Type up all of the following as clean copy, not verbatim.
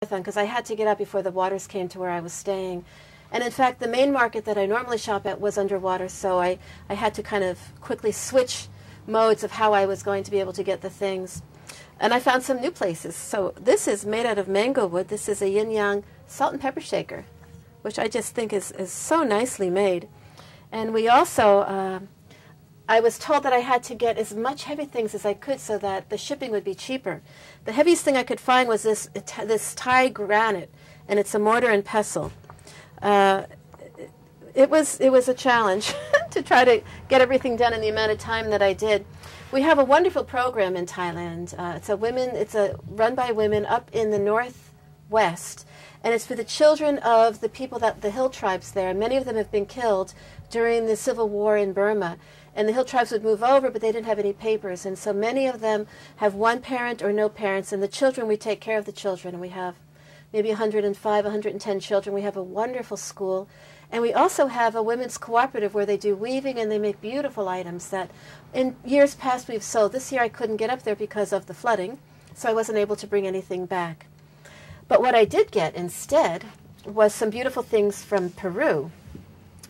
because I had to get out before the waters came to where I was staying. And in fact, the main market that I normally shop at was underwater, so I had to kind of quickly switch modes of how I was going to be able to get the things. And I found some new places. So this is made out of mango wood. This is a yin-yang salt and pepper shaker, which I just think is so nicely made. And we also, I was told that I had to get as much heavy things as I could so that the shipping would be cheaper. The heaviest thing I could find was this Thai granite, and it's a mortar and pestle. It was a challenge to try to get everything done in the amount of time that I did. We have a wonderful program in Thailand. It's run by women up in the northwest, and it's for the children of the people the hill tribes there. Many of them have been killed during the civil war in Burma, and the hill tribes would move over, but they didn't have any papers, and so many of them have one parent or no parents, and the children, we take care of the children, and we have maybe 105, 110 children. We have a wonderful school. And we also have a women's cooperative where they do weaving and they make beautiful items that in years past we've sold. This year I couldn't get up there because of the flooding, so I wasn't able to bring anything back. But what I did get instead was some beautiful things from Peru.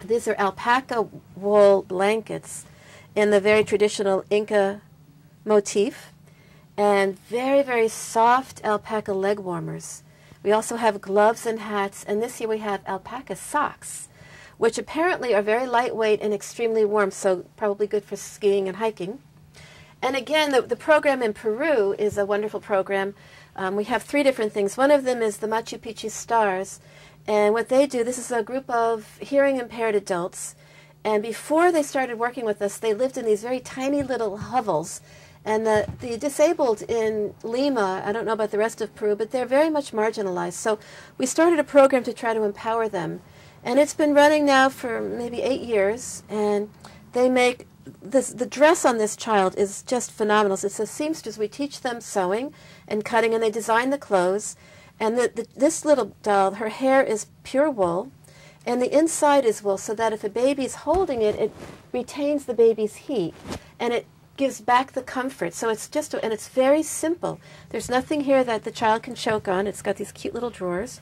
These are alpaca wool blankets in the very traditional Inca motif, and very, very soft alpaca leg warmers. We also have gloves and hats, and this year we have alpaca socks, which apparently are very lightweight and extremely warm, so probably good for skiing and hiking. And again, the program in Peru is a wonderful program. We have 3 different things. One of them is the Machu Picchu Stars, and what they do, this is a group of hearing impaired adults, and before they started working with us, they lived in these very tiny little hovels. And the disabled in Lima, I don't know about the rest of Peru, but they're very much marginalized. So we started a program to try to empower them. And it's been running now for maybe 8 years. And they make the dress on this child is just phenomenal. So it's a seamstress. We teach them sewing and cutting, and they design the clothes. And this little doll, her hair is pure wool, and the inside is wool, so that if a baby's holding it, it retains the baby's heat. And it gives back the comfort. So it's and it's very simple. There's nothing here that the child can choke on. It's got these cute little drawers.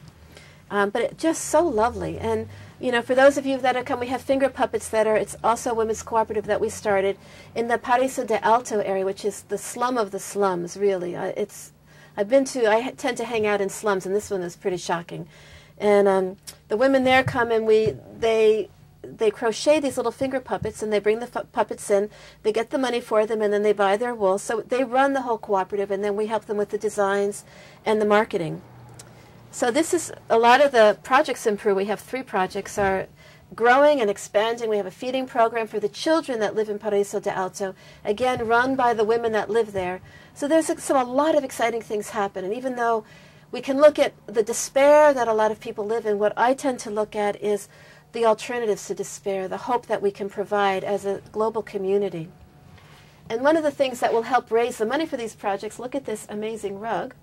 But it's just so lovely. And, you know, for those of you that have come, we have finger puppets it's also a women's cooperative that we started in the Paraíso de Alto area, which is the slum of the slums, really. I tend to hang out in slums, and this one is pretty shocking. And the women there come, and they crochet these little finger puppets, and they bring the puppets in, they get the money for them, and then they buy their wool. So they run the whole cooperative, and then we help them with the designs and the marketing. So this is a lot of the projects in Peru. We have 3 projects are growing and expanding. We have a feeding program for the children that live in Paraíso de Alto, again run by the women that live there. So there's a lot of exciting things happen, and even though we can look at the despair that a lot of people live in, what I tend to look at is the alternatives to despair, the hope that we can provide as a global community. And one of the things that will help raise the money for these projects, look at this amazing rug.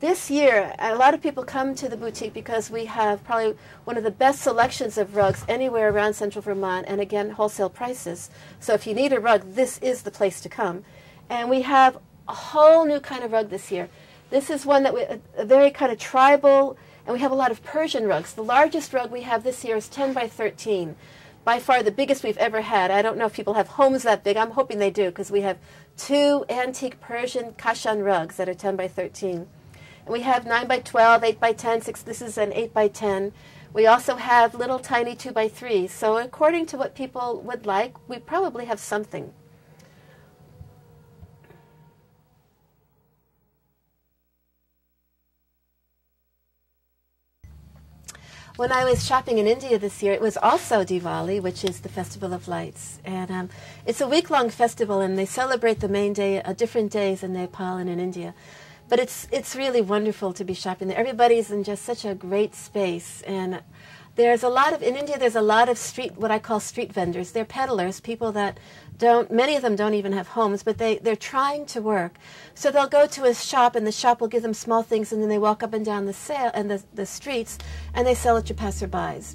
This year, a lot of people come to the boutique because we have probably one of the best selections of rugs anywhere around central Vermont, and again, wholesale prices. So if you need a rug, this is the place to come. And we have a whole new kind of rug this year. This is one that a very kind of tribal, and we have a lot of Persian rugs. The largest rug we have this year is 10 by 13. By far the biggest we've ever had. I don't know if people have homes that big. I'm hoping they do, because we have 2 antique Persian Kashan rugs that are 10 by 13. And we have 9 by 12, 8 by 10, this is an 8 by 10. We also have little tiny 2 by 3. So according to what people would like, we probably have something. When I was shopping in India this year, it was also Diwali, which is the Festival of Lights. And it's a week-long festival, and they celebrate the main day different days in Nepal and in India. But it's really wonderful to be shopping there. Everybody's in just such a great space. And in India, there's a lot of what I call street vendors. They're peddlers, people that many of them don't even have homes, but they're trying to work. So they'll go to a shop, and the shop will give them small things, and then they walk up and down the streets, and they sell it to passerbys.